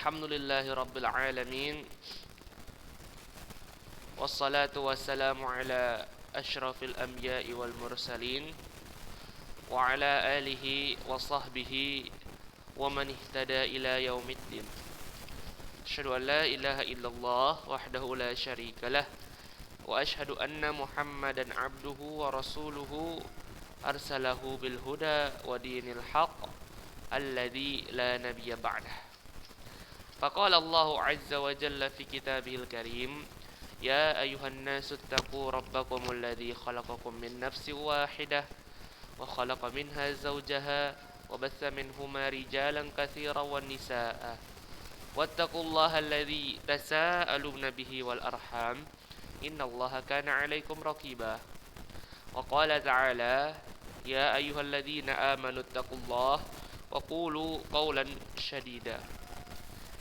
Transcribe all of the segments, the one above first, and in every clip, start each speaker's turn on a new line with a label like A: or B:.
A: Alhamdulillahi Rabbil Alamin. Wassalatu wassalamu ala ashrafil anbiya'i wal mursalin wa ala alihi wa sahbihi wa man ihtada ila yaumiddin. Asyhadu an la ilaha illallah wahdahu la syarika lah wa asyhadu anna Muhammadan abduhu wa rasuluhu arsalahu bil huda wa dinil haqq alladzi la nabiyya ba'dah. Faqala Allahu azza wa jalla fi kitabihil karim, ya ayuhan nasu ittaqu rabbakumul ladzi khalaqakum min nafsin wahidah wa khalaqa minha zawjaha wa batha minhuma rijalan katsiran wan nisaa wattaqullaha alladzi tasaaluna bihi wal arham innallaha kana 'alaikum raqiba. Wa qala ta'ala, ya ayyuhalladzina amanu ittaqullaha wa qulu qawlan shadida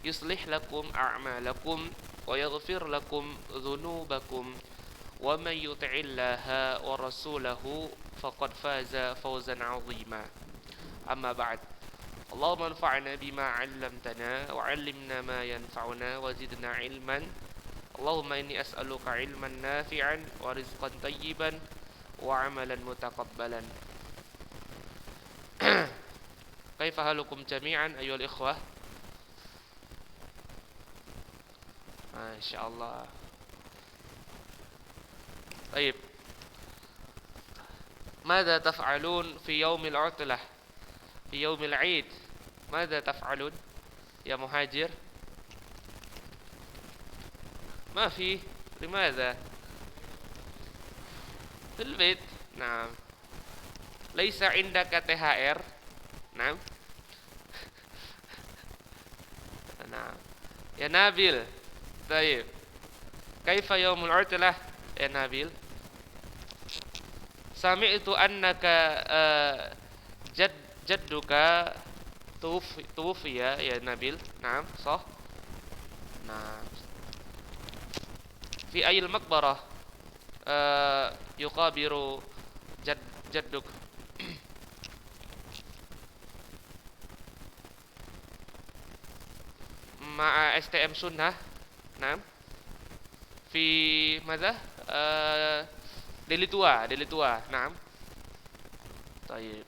A: yuslih lakum a'malakum wa yaghfir lakum dhunubakum wa man yuti'illaha wa rasulahu faqad faza fawzan 'azima. Amma ba'd. Allahumma anfa'na bima 'allamtana wa 'allimna ma yanfa'una wa zidna 'ilman. Allahumma inni as'aluka 'ilman nafi'an wa rizqan tayyiban wa 'amalan mutaqabbalan. Kaifa halukum jami'an ayyuhal ikhwah? Masyaallah. Baik. Mada taf'alun fi yaumil 'utlah? Fi yaumil 'id. Mada taf'alun ya muhajir? ما في. لماذا؟ في البيت. نعم. ليس عندك THR. نعم. نعم. يا نابل. طيب. كيف يوم العطلة يا نابل؟ سمعت أنك جدك توفي يا نابل. نعم صح. نعم. في أي المقبرة يقابر جدك؟ مع STM سنة. نعم. في ماذا؟ ديليتوا. نعم. طيب.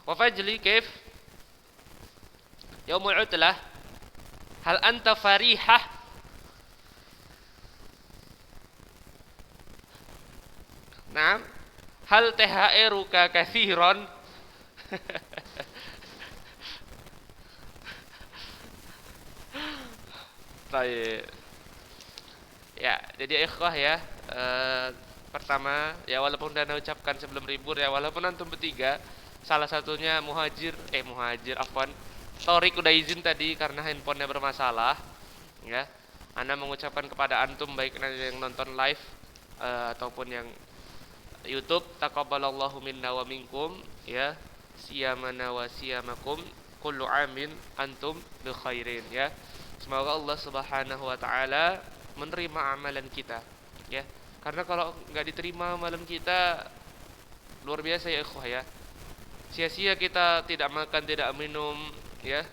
A: وفجلي كيف يوم العطلة؟ هل أنت فريحة؟ نعم. هل THR-ك كثيرا؟ Baik. Ya, jadi ikhwah ya. Pertama, ya walaupun Anda ucapkan sebelum libur ya, walaupun antum bertiga, salah satunya muhajir, afwan. Torik udah izin tadi karena handphonenya bermasalah, ya. Anda mengucapkan kepada antum baik yang nonton live ataupun yang YouTube, taqabbalallahu minna wa minkum, ya. Siyamana wa siyamakum kullu amin antum bi khairin, ya. Semoga Allah Subhanahu wa taala menerima amalan kita, ya. Karena kalau enggak diterima amalan kita luar biasa ya ikhwah ya. Sia-sia kita tidak makan, tidak minum, ya.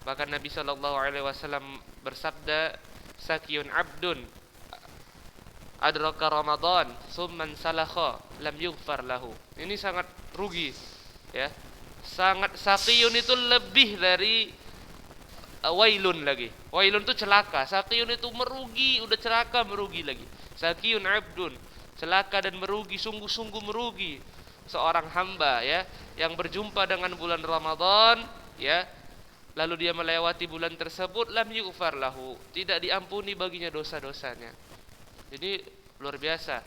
A: Bahkan Nabi sallallahu alaihi wasallam bersabda, "Sakiyun abdun adraka Ramadan summan salakha lam yughfar lahu." Ini sangat rugi, ya. Sangat sakiyun itu lebih dari wailun lagi. Wailun itu celaka, sakiyun itu merugi, udah celaka merugi lagi. Sakiyun abdun, celaka dan merugi, sungguh-sungguh merugi seorang hamba ya yang berjumpa dengan bulan Ramadan, ya. Lalu dia melewati bulan tersebut, lam yughfar lahu, tidak diampuni baginya dosa-dosanya. Jadi luar biasa,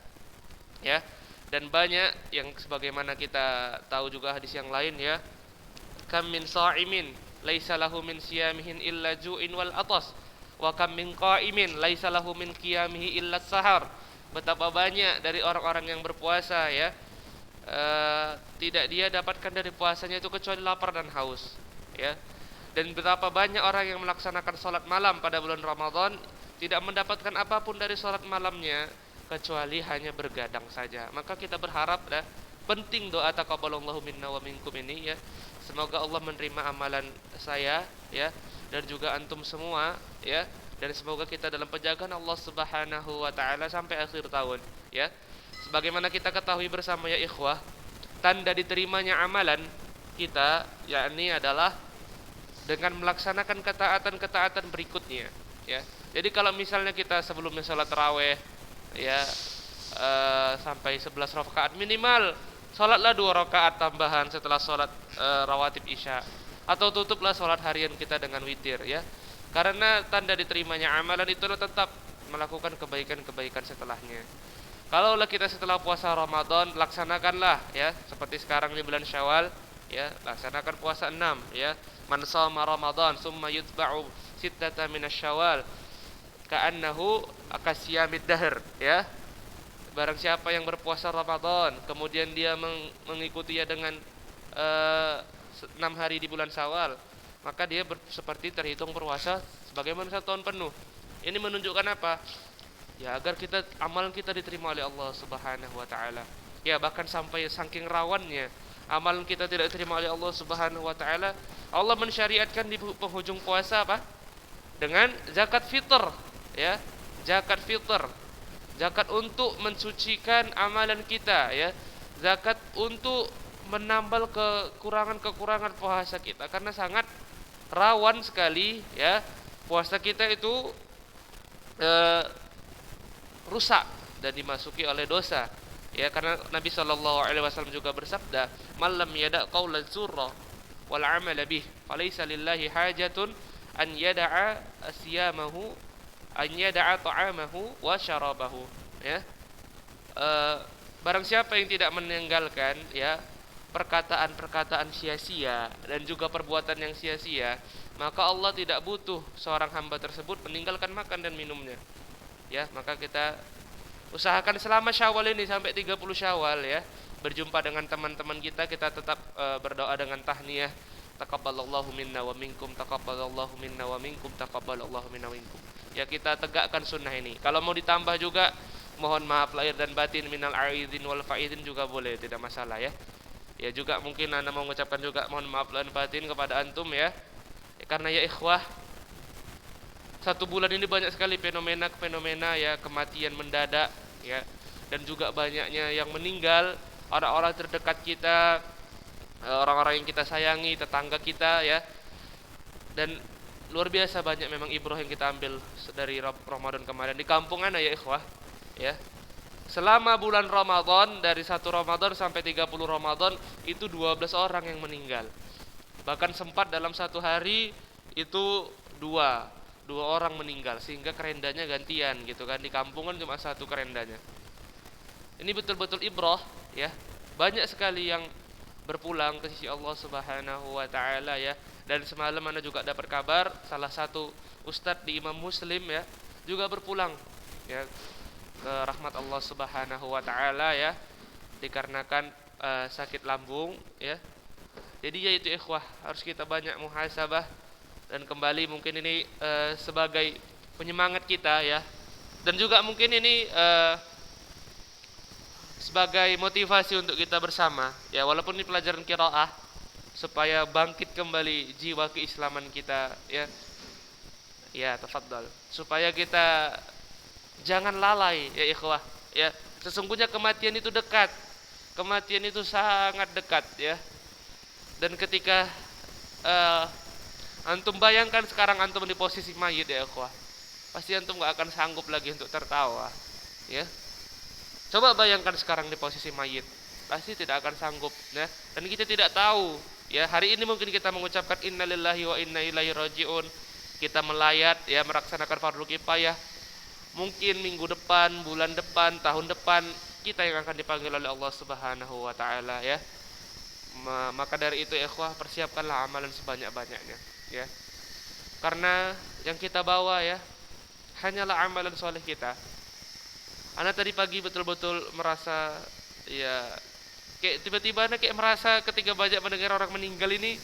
A: ya. Dan banyak yang sebagaimana kita tahu juga hadis yang lain ya. Kam min sha'imin laisa lahu min siyamihin illa ju'in wal atas wa kam min qa'imin laisa lahu min qiyamihi illa sahar. Betapa banyak dari orang-orang yang berpuasa ya, tidak dia dapatkan dari puasanya itu kecuali lapar dan haus, ya. Dan betapa banyak orang yang melaksanakan salat malam pada bulan Ramadan tidak mendapatkan apapun dari salat malamnya kecuali hanya bergadang saja. Maka kita berharap penting doa taqabbalallahu minna wa minkum ini ya. Semoga Allah menerima amalan saya ya, dan juga antum semua ya, dan semoga kita dalam penjagaan Allah Subhanahu wa taala sampai akhir tahun ya. Sebagaimana kita ketahui bersama ya ikhwah, tanda diterimanya amalan kita yakni adalah dengan melaksanakan ketaatan-ketaatan berikutnya ya. Jadi kalau misalnya kita sebelumnya salat tarawih ya sampai 11 rakaat minimal, salatlah 2 rakaat tambahan setelah salat rawatib Isya, atau tutuplah salat harian kita dengan witir ya. Karena tanda diterimanya amalan itu tetap melakukan kebaikan-kebaikan setelahnya. Kalaulah kita setelah puasa Ramadan, laksanakanlah ya, seperti sekarang di bulan Syawal ya, laksanakan puasa 6 ya. Man shoma Ramadan summa yutba'u sittata minasyawal ka'annahu akasyamid dahr ya. Barang siapa yang berpuasa Ramadan kemudian dia mengikutinya dengan 6 hari di bulan Syawal, maka dia seperti terhitung berpuasa sebagaimana 1 tahun penuh. Ini menunjukkan apa? Ya, agar amalan kita diterima oleh Allah Subhanahu wa taala. Ya, bahkan sampai saking rawannya amalan kita tidak diterima oleh Allah Subhanahu wa taala, Allah mensyariatkan di penghujung puasa apa? Dengan zakat fitr, ya. Zakat fitr. Zakat untuk mensucikan amalan kita, ya. Zakat untuk menambal kekurangan-kekurangan puasa kita, karena sangat rawan sekali ya puasa kita itu rusak dan dimasuki oleh dosa ya. Karena Nabi SAW juga bersabda, "Man lam yada' qaula dzurra wal 'amala bih falaysa lillahi hajatun an yada'a asyamahu an yada'a ta'amahu wa syarabahu." Ya. Barang siapa yang tidak meninggalkan ya perkataan-perkataan sia-sia dan juga perbuatan yang sia-sia, maka Allah tidak butuh seorang hamba tersebut meninggalkan makan dan minumnya. Ya, maka kita usahakan selama Syawal ini sampai 30 Syawal ya, berjumpa dengan teman-teman kita tetap berdoa dengan tahniyah, taqabbalallahu minna wa minkum, taqabbalallahu minna wa minkum, taqabbalallahu minna wa minkum. Ya, kita tegakkan sunnah ini. Kalau mau ditambah juga, mohon maaf lahir dan batin minal aidin wal faidin juga boleh, tidak masalah ya. Ya, juga mungkin Anda mau mengucapkan juga mohon maaf lahir dan batin kepada antum ya. Karena ya ikhwah, 1 bulan ini banyak sekali fenomena ya, kematian mendadak ya, dan juga banyaknya yang meninggal, orang-orang terdekat kita, orang-orang yang kita sayangi, tetangga kita ya. Dan luar biasa banyak memang ibrah yang kita ambil dari Ramadan kemarin di kampung Ana ya ikhwah ya. Selama bulan Ramadan, dari 1 Ramadan sampai 30 Ramadan itu 12 orang yang meninggal. Bahkan sempat dalam 1 hari itu dua orang meninggal, sehingga kerendanya gantian gitu kan. Di kampung kan cuma 1 kerendanya. Ini betul-betul ibrah ya. Banyak sekali yang berpulang ke sisi Allah Subhanahu wa taala ya. Dan semalam Anda juga dapat kabar salah satu ustadz di Imam Muslim ya juga berpulang ya ke rahmat Allah Subhanahu wa taala ya, dikarenakan sakit lambung ya. Jadi ya itu ikhwah, harus kita banyak muhasabah. Dan kembali mungkin ini sebagai penyemangat kita ya, dan juga mungkin ini sebagai motivasi untuk kita bersama ya, walaupun ini pelajaran qiraah, supaya bangkit kembali jiwa keislaman kita ya. Ya, tafadhal, supaya kita jangan lalai ya ikhwah ya. Sesungguhnya kematian itu dekat, kematian itu sangat dekat ya. Dan ketika antum bayangkan sekarang antum di posisi mayit ya ikhwah, pasti antum gak akan sanggup lagi untuk tertawa ya. Coba bayangkan sekarang di posisi mayit, pasti tidak akan sanggup ya. Dan kita tidak tahu ya, hari ini mungkin kita mengucapkan innalillahi wa inna ilaihi rajiun, kita melayat ya, melaksanakan fardu kifayah. Mungkin minggu depan, bulan depan, tahun depan kita yang akan dipanggil oleh Allah Subhanahu wa taala ya. Maka dari itu ikhwah, persiapkanlah amalan sebanyak-banyaknya ya. Karena yang kita bawa ya hanyalah amalan soleh kita. Ana tadi pagi betul-betul merasa ya, kayak tiba-tiba ana kayak merasa ketika banyak mendengar orang meninggal ini,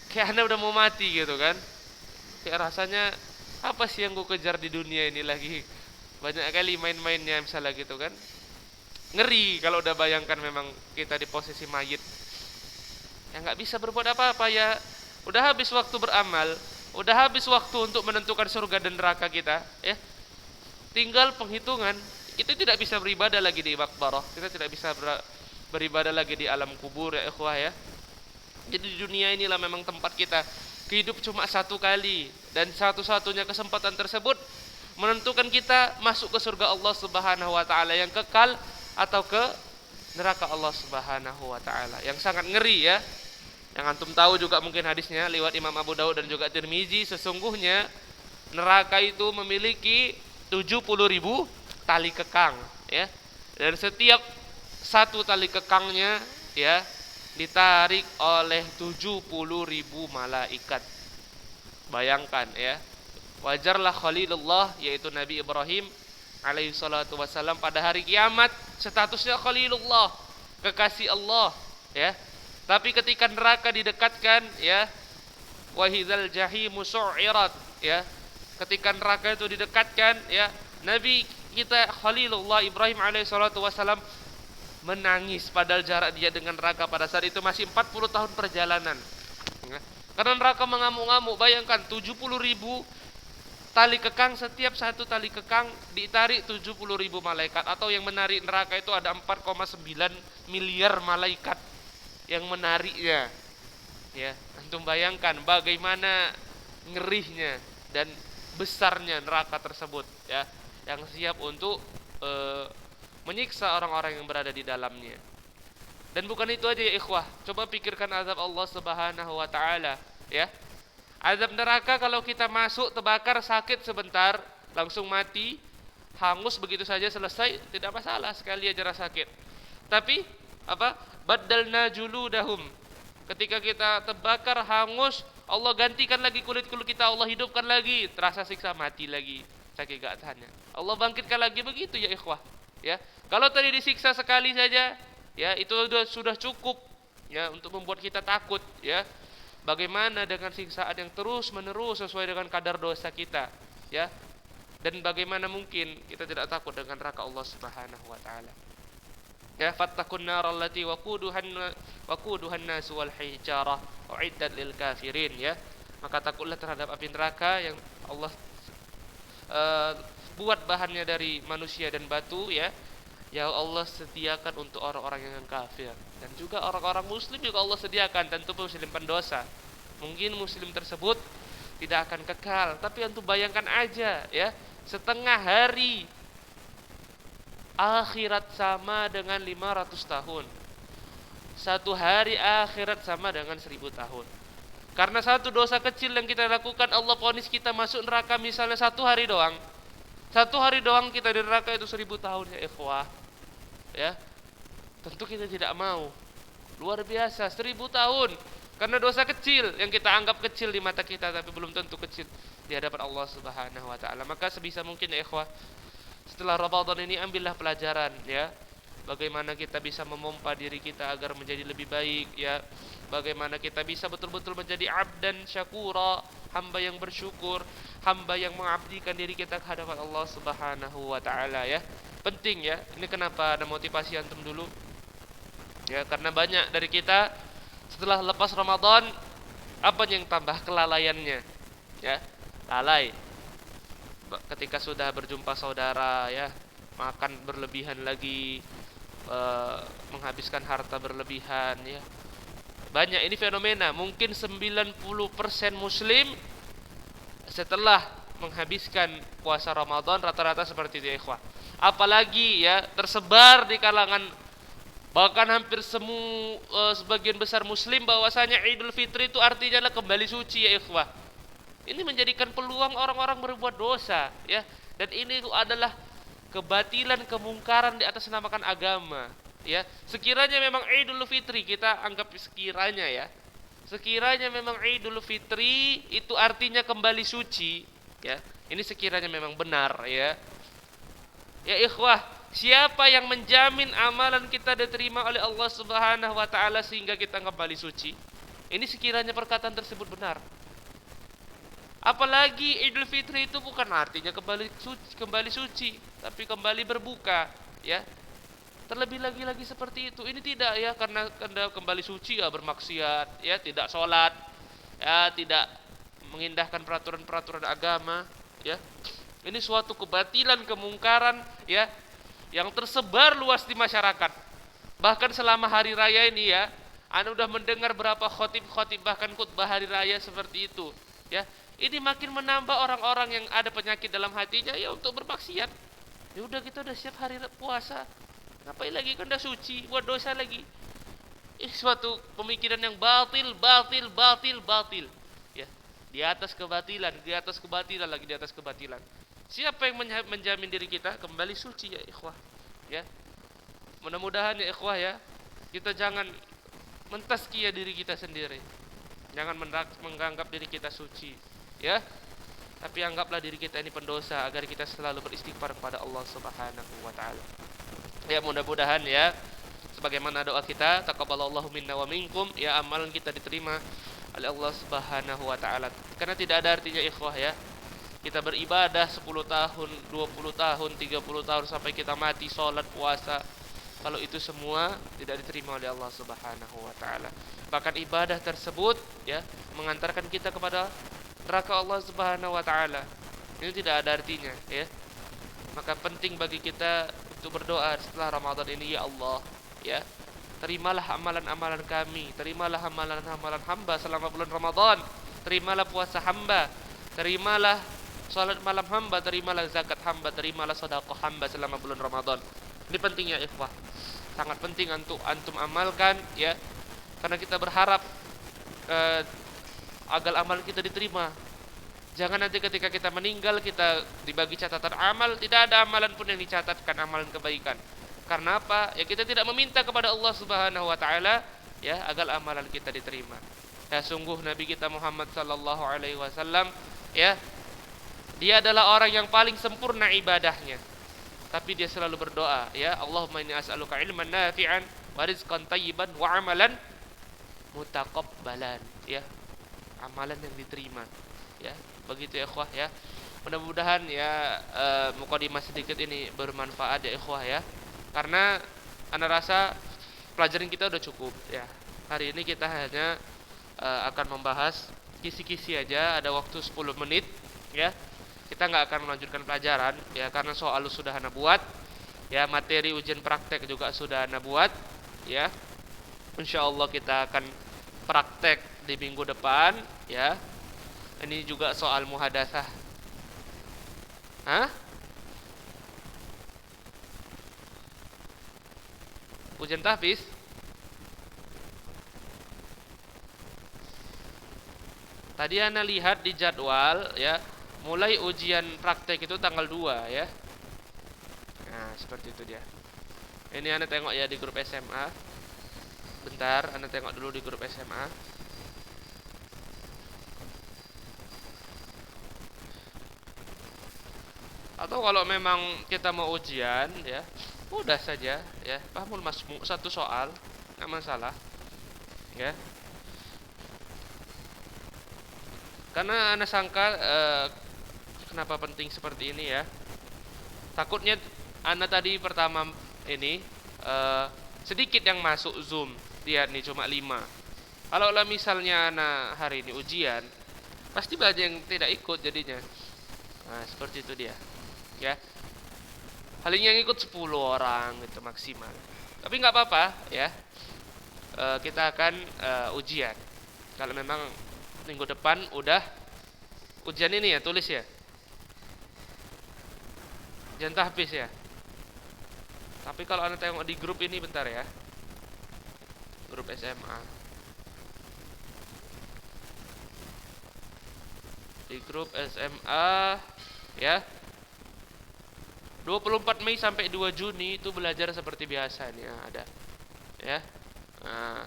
A: kayak ana udah mau mati gitu kan. Kayak rasanya apa sih yang gue kejar di dunia ini lagi, banyak kali main-mainnya misalnya gitu kan. Ngeri kalau udah bayangkan memang kita di posisi mayit. Ya nggak bisa berbuat apa-apa ya. Udah habis waktu beramal, udah habis waktu untuk menentukan surga dan neraka kita, ya. Tinggal penghitungan. Kita tidak bisa beribadah lagi di maqbarah. Kita tidak bisa beribadah lagi di alam kubur ya ikhwah ya. Jadi di dunia inilah memang tempat kita. Hidup cuma satu kali dan satu-satunya kesempatan tersebut menentukan kita masuk ke surga Allah Subhanahu wa taala yang kekal atau ke neraka Allah Subhanahu wa taala. Yang sangat ngeri ya. Yang antum tahu juga mungkin hadisnya lewat Imam Abu Daud dan juga Tirmizi, sesungguhnya neraka itu memiliki 70.000 tali kekang ya. Dan setiap satu tali kekangnya ya ditarik oleh 70.000 malaikat. Bayangkan ya. Wajarlah Khalilullah yaitu Nabi Ibrahim alaihi salatu wasallam pada hari kiamat statusnya Khalilullah, kekasih Allah ya. Tapi ketika neraka didekatkan ya, wahizal jahimu su'irat ya. Ketika neraka itu didekatkan ya, Nabi kita Khalilullah Ibrahim alaihi salatu wasallam menangis padahal jarak dia dengan neraka pada saat itu masih 40 tahun perjalanan. Ya. Karena neraka mengamuk-ngamuk, bayangkan 70.000 tali kekang, setiap satu tali kekang ditarik 70.000 malaikat, atau yang menarik neraka itu ada 4,9 miliar malaikat yang menariknya. Ya, antum bayangkan bagaimana ngerinya dan besarnya neraka tersebut ya, yang siap untuk menyiksa orang-orang yang berada di dalamnya. Dan bukan itu aja ya ikhwah, coba pikirkan azab Allah Subhanahu wa taala ya. Azab neraka kalau kita masuk terbakar sakit sebentar langsung mati, hangus begitu saja selesai, tidak masalah, sekali aja rasa sakit. Tapi apa? Baddalna juludahum. Ketika kita terbakar hangus, Allah gantikan lagi kulit-kulit kita, Allah hidupkan lagi, terasa siksa mati lagi, sakit gak tahannya. Allah bangkitkan lagi, begitu ya ikhwah. Ya, kalau tadi disiksa sekali saja, ya itu sudah cukup ya untuk membuat kita takut ya. Bagaimana dengan siksaan yang terus menerus sesuai dengan kadar dosa kita ya. Dan bagaimana mungkin kita tidak takut dengan neraka Allah Subhanahu wa taala. Ya, fattaqun nar allati waquduhan nas wal hijarah uiddat lil kafirin ya. Maka takutlah terhadap api neraka yang Allah buat bahannya dari manusia dan batu ya. Ya Allah sediakan untuk orang-orang yang kafir, dan juga orang-orang muslim juga Allah sediakan, tentu muslim pendosa. Mungkin muslim tersebut tidak akan kekal, tapi antum bayangkan aja ya, setengah hari akhirat sama dengan 500 tahun. Satu hari akhirat sama dengan 1000 tahun. Karena satu dosa kecil yang kita lakukan, Allah vonis kita masuk neraka misalnya satu hari doang. Satu hari doang kita di neraka itu 1000 tahun ya ikhwah. Ya, tentu kita tidak mau. Luar biasa, 1000 tahun. Karena dosa kecil yang kita anggap kecil di mata kita, tapi belum tentu kecil di hadapan Allah Subhanahu wa taala. Maka sebisa mungkin ya ikhwah, setelah Ramadan ini ambillah pelajaran ya. Bagaimana kita bisa memompa diri kita agar menjadi lebih baik ya. Bagaimana kita bisa betul-betul menjadi abdan syakura, hamba yang bersyukur, hamba yang mengabdikan diri kita ke hadapan Allah Subhanahu wa taala ya. Penting ya. Ini kenapa ada motivasi antum dulu. Ya, karena banyak dari kita setelah lepas Ramadan apa yang tambah kelalaiannya? Ya, lalai. Ketika sudah berjumpa saudara ya, makan berlebihan lagi, menghabiskan harta berlebihan ya. Banyak ini fenomena, mungkin 90% muslim setelah menghabiskan puasa Ramadan rata-rata seperti itu ya ikhwah. Apalagi ya tersebar di kalangan bahkan hampir sebagian besar muslim bahwasanya Idul Fitri itu artinya adalah kembali suci ya ikhwah. Ini menjadikan peluang orang-orang berbuat dosa ya, dan ini adalah kebatilan, kemungkaran di atas namakan agama ya. Sekiranya memang Idul Fitri, kita anggap sekiranya ya, sekiranya memang Idul Fitri itu artinya kembali suci ya, ini sekiranya memang benar ya. Ya ikhwah, siapa yang menjamin amalan kita diterima oleh Allah Subhanahu wa taala sehingga kita kembali suci? Ini sekiranya perkataan tersebut benar. Apalagi Idul Fitri itu bukan artinya kembali suci, tapi kembali berbuka, ya. terlebih lagi seperti itu. Ini tidak ya, karena Anda kembali suci ya bermaksiat, ya tidak sholat, ya tidak mengindahkan peraturan-peraturan agama, ya. Ini suatu kebatilan, kemungkaran, ya, yang tersebar luas di masyarakat. Bahkan selama hari raya ini ya, Anda udah mendengar berapa khotib-khotib bahkan khutbah hari raya seperti itu, ya. Ini makin menambah orang-orang yang ada penyakit dalam hatinya ya untuk bermaksiat. Ya udah, kita udah siap hari puasa, ngapain lagi, kan udah suci, buat dosa lagi. Suatu pemikiran yang batil, ya. Di atas kebatilan, lagi di atas kebatilan. Siapa yang menjamin diri kita kembali suci ya ikhwah? Ya. Mudah-mudahan ya ikhwah ya, kita jangan mentazkiyah diri kita sendiri. Jangan menganggap diri kita suci, ya. Tapi anggaplah diri kita ini pendosa, agar kita selalu beristighfar kepada Allah Subhanahu wa taala. Ya, mudah-mudahan ya, sebagaimana doa kita, taqabbalallahu minna wa minkum, ya, amalan kita diterima oleh Allah Subhanahu wa taala. Karena tidak ada artinya ikhwah ya, kita beribadah 10 tahun, 20 tahun, 30 tahun sampai kita mati, sholat, puasa, kalau itu semua tidak diterima oleh Allah Subhanahu wa taala. Bahkan ibadah tersebut ya mengantarkan kita kepada neraka Allah Subhanahu wa taala. Ini tidak ada artinya ya. Maka penting bagi kita untuk berdoa setelah Ramadan ini, ya Allah, ya, terimalah amalan-amalan kami, terimalah amalan-amalan hamba selama bulan Ramadan, terimalah puasa hamba, terimalah salat malam hamba, terimalah zakat hamba, terimalah sedekah hamba selama bulan Ramadan. Ini pentingnya ikhwah. Sangat penting untuk antum amalkan ya. Karena kita berharap agar amal kita diterima. Jangan nanti ketika kita meninggal kita dibagi catatan amal, tidak ada amalan pun yang dicatatkan amalan kebaikan. Karena apa? Ya kita tidak meminta kepada Allah Subhanahu wa taala ya agar amalan kita diterima. Ya sungguh Nabi kita Muhammad sallallahu alaihi wasallam ya, dia adalah orang yang paling sempurna ibadahnya. Tapi dia selalu berdoa, ya, Allahumma inni as'aluka ilman nafi'an wa rizqan thayyiban wa amalan mutaqabbalan, ya. Amalan yang diterima. Ya, begitu ya ikhwah ya. Mudah-mudahan ya mukadimah sedikit ini bermanfaat ya ikhwah ya. Karena ana rasa pelajaran kita udah cukup ya. Hari ini kita hanya akan membahas kisi-kisi aja, ada waktu 10 menit ya. Kita nggak akan melanjutkan pelajaran ya, karena soal sudah ana buat ya, materi ujian praktek juga sudah ana buat ya. Insyaallah kita akan praktek di minggu depan ya. Ini juga soal muhadatsah. Hah? Ujian tahfiz? Tadi ana lihat di jadwal ya, mulai ujian praktek itu tanggal 2 ya. Nah, seperti itu dia. Ini Anda tengok ya di grup SMA. Bentar, Anda tengok dulu di grup SMA. Atau kalau memang kita mau ujian ya, mudah saja ya. Fahmul masmu' satu soal, enggak masalah. Ya. Karena Anda sangka kenapa penting seperti ini ya? Takutnya Anda tadi pertama ini sedikit yang masuk Zoom. Lihat nih cuma 5. Kalau lah misalnya Anda hari ini ujian, pasti banyak yang tidak ikut jadinya. Nah, seperti itu dia. Ya. Paling yang ikut 10 orang itu maksimal. Tapi nggak apa-apa ya. Kita akan ujian. Kalau memang minggu depan udah ujian ini ya, tulis ya. Ujian tahfiz ya. Tapi kalau Anda tengok di grup ini bentar ya. Grup SMA. Di grup SMA ya. 24 Mei sampai 2 Juni itu belajar seperti biasa nih ya, ada. Ya. Nah.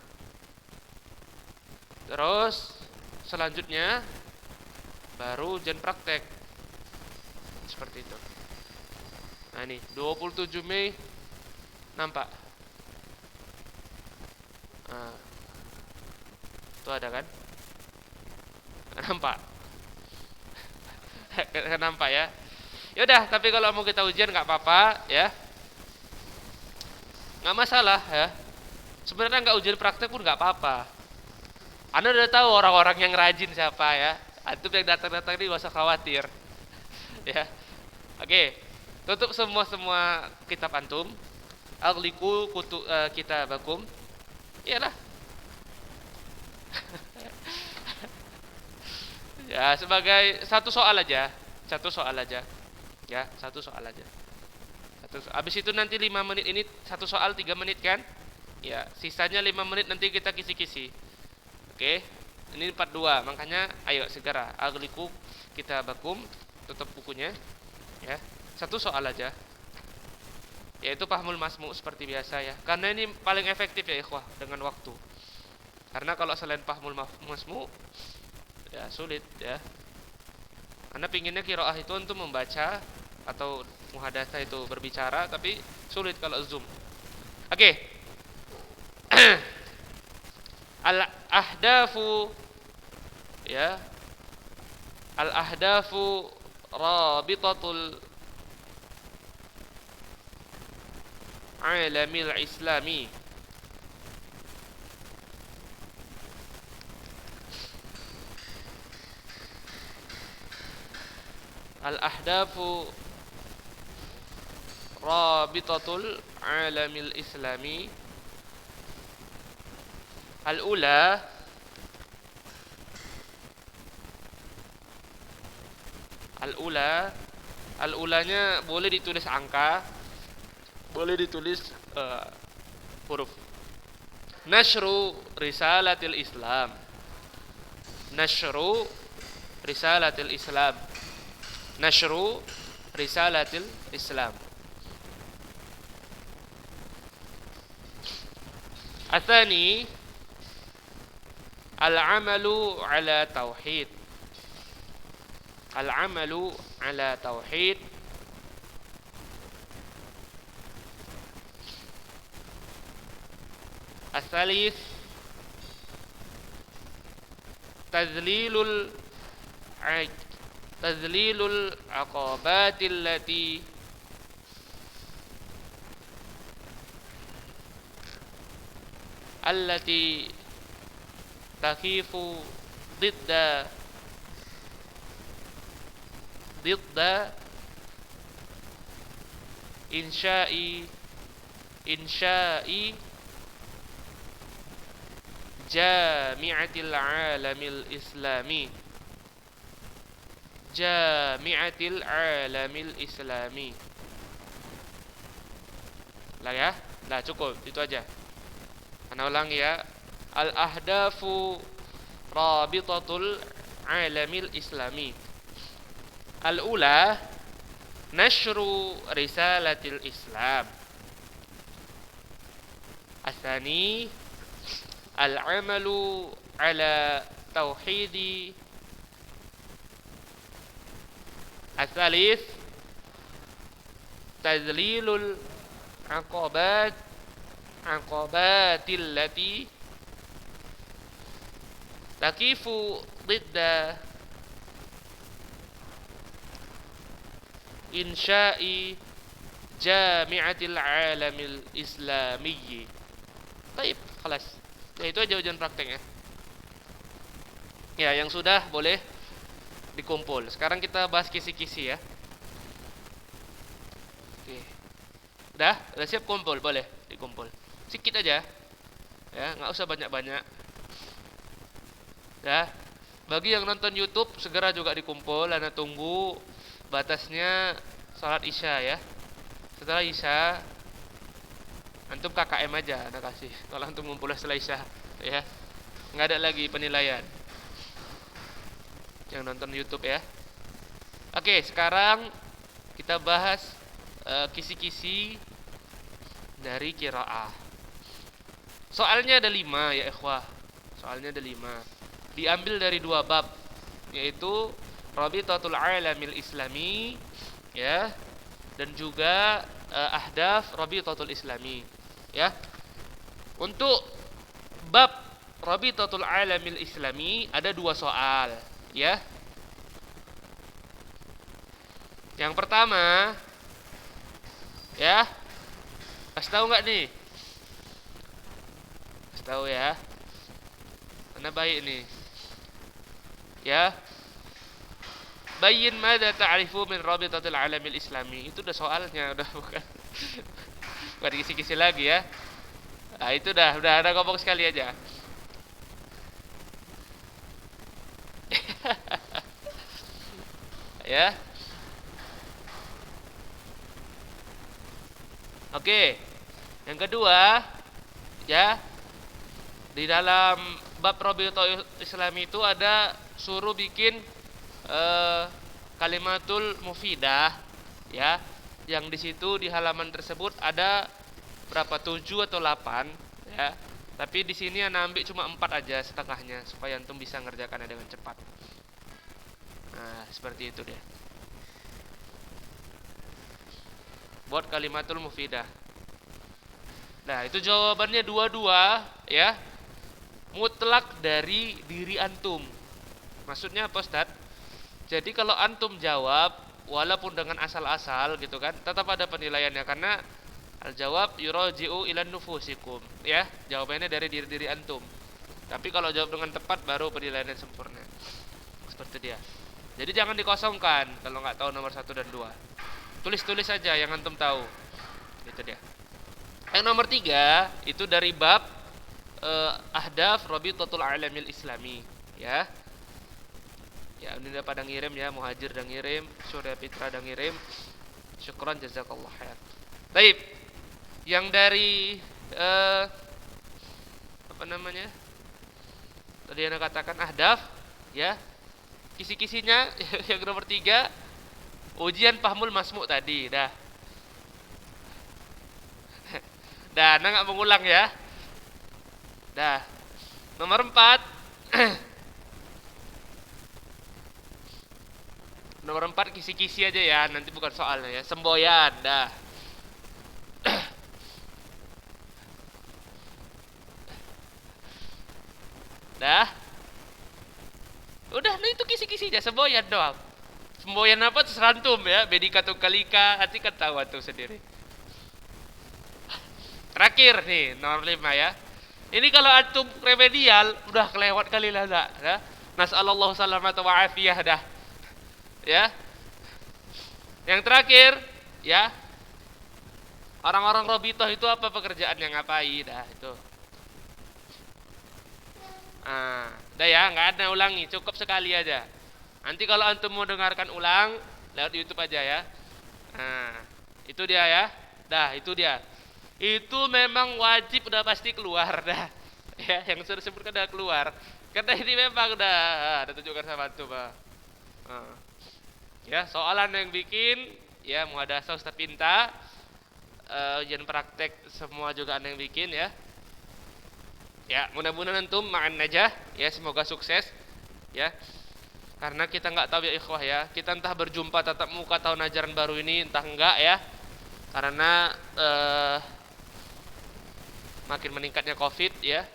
A: Terus selanjutnya baru ujian praktek. Seperti itu. Nah ini 27 Mei nampak. Nah, itu ada kan? Nampak. Nampak ya. Yaudah, tapi kalau mau kita ujian nggak apa-apa ya. nggak masalah ya. Sebenarnya nggak ujian praktek pun nggak apa-apa. Anda udah tahu orang-orang yang rajin siapa ya. Antum yang datang-datang ini gak usah khawatir. Ya. Oke. Tutup semua kitab antum. Aghliqu kitabakum. Iyalah. Ya, sebagai satu soal aja. Satu soal aja. Ya, satu soal aja. Habis itu nanti 5 menit ini satu soal 3 menit kan? Ya, sisanya 5 menit nanti kita kisi-kisi. Oke. Ini part 2, makanya ayo segera aghliqu kitabakum, tutup bukunya. Ya. Satu soal aja. Yaitu fahmul masmu seperti biasa ya. Karena ini paling efektif ya ikhwah dengan waktu. Karena kalau selain fahmul masmu ya sulit ya. Anda pinginnya qiraah itu untuk membaca atau muhadatsah itu berbicara, tapi sulit kalau Zoom. Oke. Al-ahdafu ya. Al-ahdafu rabitatul alamil islami. Al-ahdafu rabitatul alamil islami. Al-ula Al-ulanya boleh ditulis angka, boleh ditulis huruf. Nashru risalatil Islam. Nashru risalatil Islam. Nashru risalatil Islam. Atsani al-amalu ala tauhid. Al-amalu ala tauhid. As-salis tadlilul aqabatil allati takifu ضد إنشاء jami'atil alamil islami. Jami'atil alamil islami. Lah ya, lah cukup itu aja. Ana ulang ya. Al-ahdafu rabitatul alamil islami. Al-ula nashru risalatil Islam. Asani al-amalu ala tauhidi. As-salis tadlilul aqabatil lati takifu ضد insya'i jami'atil alamil islamiyyi. Baik, kelas. Ya itu aja ujian prakteknya. Ya, yang sudah boleh dikumpul. Sekarang kita bahas kisi-kisi ya. Oke. Udah siap kumpul, boleh dikumpul. Sedikit aja. Ya, nggak usah banyak-banyak. Ya. Bagi yang nonton YouTube segera juga dikumpul. Anda tunggu batasnya salat Isya ya. Setelah Isya antum KKM aja Anda kasih. Kalau antum ngumpul setelah Isya ya. Nggak ada lagi penilaian. Yang nonton YouTube ya. Oke, sekarang kita bahas kisi-kisi dari qiraah. Soalnya ada 5 ya ikhwah. Soalnya ada 5. Diambil dari 2 bab, yaitu Rabitatul Alamil Islami ya, dan juga Ahdaf Rabitatul Islami ya. Untuk bab Rabitatul Alamil Islami ada 2 soal ya. Yang pertama ya, kasih tahu nggak nih? Tahu ya. Mana baik nih. Ya. Bayyin madza ta'rifu min rabitatil alamil islami. Itu udah soalnya, udah bukan. Bukan kisi-kisi lagi ya. Nah, itu udah ada ngomong sekali aja. Ya. Oke. Yang kedua, ya, di dalam bab Rabitatul Islami itu ada suruh bikin kalimatul mufidah, ya, yang di situ di halaman tersebut ada berapa, 7 atau 8, ya. Tapi di sini ana ambil cuma 4 aja setengahnya supaya antum bisa ngerjakannya dengan cepat. Nah, seperti itu dia. Buat kalimatul mufidah. Nah, itu jawabannya dua-dua, ya. Mutlak dari diri antum. Maksudnya apa, Ustaz? Jadi kalau antum jawab walaupun dengan asal-asal gitu kan, tetap ada penilaiannya karena al-jawab yuraji'u ilan nufusikum, ya. Jawabannya dari diri-diri antum. Tapi kalau jawab dengan tepat baru penilaiannya sempurna. Seperti dia. Jadi jangan dikosongkan kalau nggak tahu nomor 1 dan 2. Tulis-tulis saja yang antum tahu. Itu dia. Yang nomor 3 itu dari bab ahdaf Rabitatul Alamil Islami, ya. Ya, ini udah pada ngirim ya, Muhajir udah ngirim, Surya Pitra udah ngirim. Syukran jazakallah khair. Baik. Yang dari apa namanya? Tadi Anda katakan ahdaf, ya. Kisi-kisinya yang nomor 3 ujian Fahmul Masmu' tadi, dah. Dah, Anda nggak mengulang ya. Dah. Nomor 4 nomor 4 kisi-kisi aja ya, nanti bukan soalnya ya. Semboyan, dah. Dah. Udah, nah itu kisi-kisinya, semboyan doang. Semboyan apa? Serantum ya, bedika tunggalika, nanti kan tahu tuh sendiri. Terakhir nih, nomor 5 ya. Ini kalau antum remedial udah kelewat kali lah, ya. Nasallallahu salamata wa afiyah dah. Ya. Yang terakhir, ya. Orang-orang Rabithah itu apa pekerjaannya, ngapain dah itu. Dah ya, nggak ada ulangi, cukup sekali aja. Nanti kalau antum mau dengarkan ulang, lewat YouTube aja ya. Itu dia ya. Dah, itu dia. Itu memang wajib udah pasti keluar dah. Ya, yang sudah disebutkan udah keluar. Karena ini memang udah ada tunjukkan sama antum, Pak. Ya, soalan yang bikin ya muhadasah Ustaz Pinta, ujian praktek semua juga Anda yang bikin ya. Ya, mudah-mudahan antum ma'an najah ya, semoga sukses ya. Karena kita nggak tahu ya ikhwah ya, kita entah berjumpa tatap muka tahun ajaran baru ini entah enggak ya. Karena makin meningkatnya Covid ya.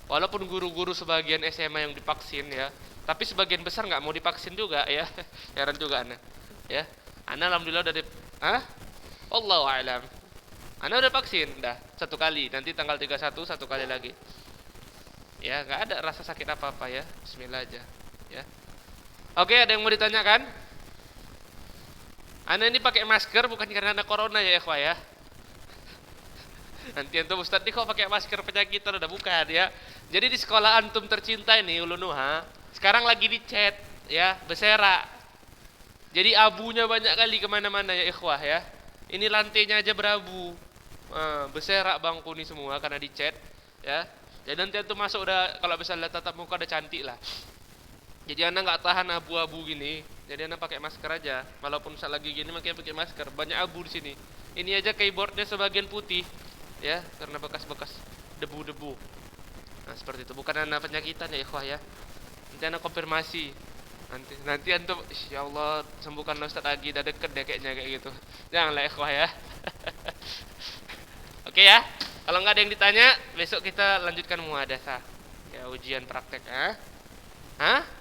A: Walaupun guru-guru sebagian SMA yang divaksin ya, tapi sebagian besar nggak mau divaksin juga ya. Heran juga Anda. Ya. Anda alhamdulillah udah Allahu a'lam. Anda udah vaksin dah 1 kali, nanti tanggal 31 1 kali lagi. Ya, nggak ada rasa sakit apa-apa ya. Bismillah aja ya. Oke, ada yang mau ditanyakan? Anda ini pakai masker bukan karena ada corona ya ikhwah ya. Nanti antum Ustaz nih kok pakai masker penyakitan, udah bukan ya. Jadi di sekolah antum tercinta ini Ulunuha sekarang lagi dicat ya, bersera. Jadi abunya banyak kali kemana-mana ya ikhwah ya. Ini lantainya aja berabu, berserak bangku ini semua karena dicat ya. Jadi nanti antum masuk udah kalau bisa lihat tatap muka udah cantik lah. Jadi Anda nggak tahan abu-abu gini. Jadi Anda pakai masker aja. Walaupun saat lagi gini makanya pakai masker. Banyak abu di sini. Ini aja keyboardnya sebagian putih ya, karena bekas-bekas debu-debu. Nah, seperti itu. Bukan Anda penyakitan ya ikhwah ya. Nanti Anda konfirmasi. Nanti antum insyaallah sembuhkan Ustaz lagi, dah deket deh kayaknya kayak gitu. Janganlah ikhwah ya. Oke ya. Kalau nggak ada yang ditanya, besok kita lanjutkan muhadasah. Ya, ujian praktek. Hah?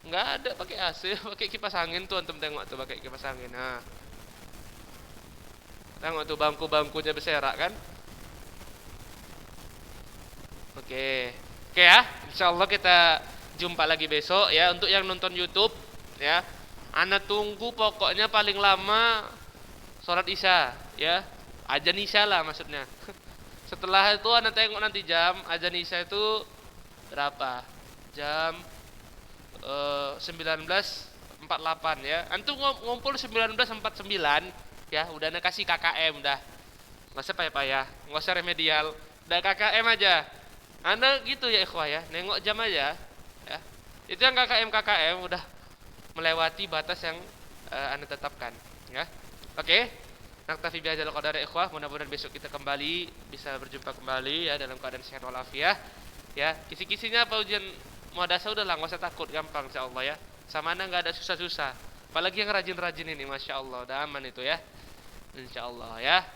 A: Nggak ada, pakai AC, pakai kipas angin tuh, antum tengok tuh pakai kipas angin. Tengok tuh bangku-bangkunya berserak kan? Oke. Oke ya. Insyaallah kita jumpa lagi besok ya. Untuk yang nonton YouTube ya. Ana tunggu pokoknya paling lama sholat Isya ya. Azan Isya lah maksudnya. Setelah itu Anda tengok nanti jam azan Isya itu berapa? Jam 19.48 ya. Antum ngumpul 19.49 ya, udah Anda kasih KKM udah. Nggak usah payah-payah, nggak usah remedial. Udah KKM aja. Anda gitu ya ikhwah ya, nengok jam aja ya. Itu yang KKM udah melewati batas yang Anda tetapkan ya. Oke. Naktafi bihadzal qadar ikhwah, mudah-mudahan besok kita kembali bisa berjumpa kembali ya dalam keadaan sehat walafiat. Ya, kisi-kisinya apa ujian muhadasah udahlah enggak usah takut, gampang insyaallah ya. Sama Anda enggak ada susah-susah. Apalagi yang rajin-rajin ini masyaallah, udah aman itu ya. Insyaallah ya.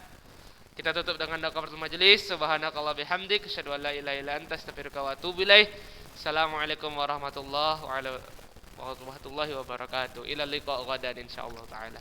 A: Kita tutup dengan doa kafaratul majelis. Subhanakallah bihamdik, asyhadu an la ilaha illa anta, astaghfiruka wa atubu ilaik. Assalamualaikum warahmatullahi wabarakatuh. Ila liqa ghadan insyaallah taala.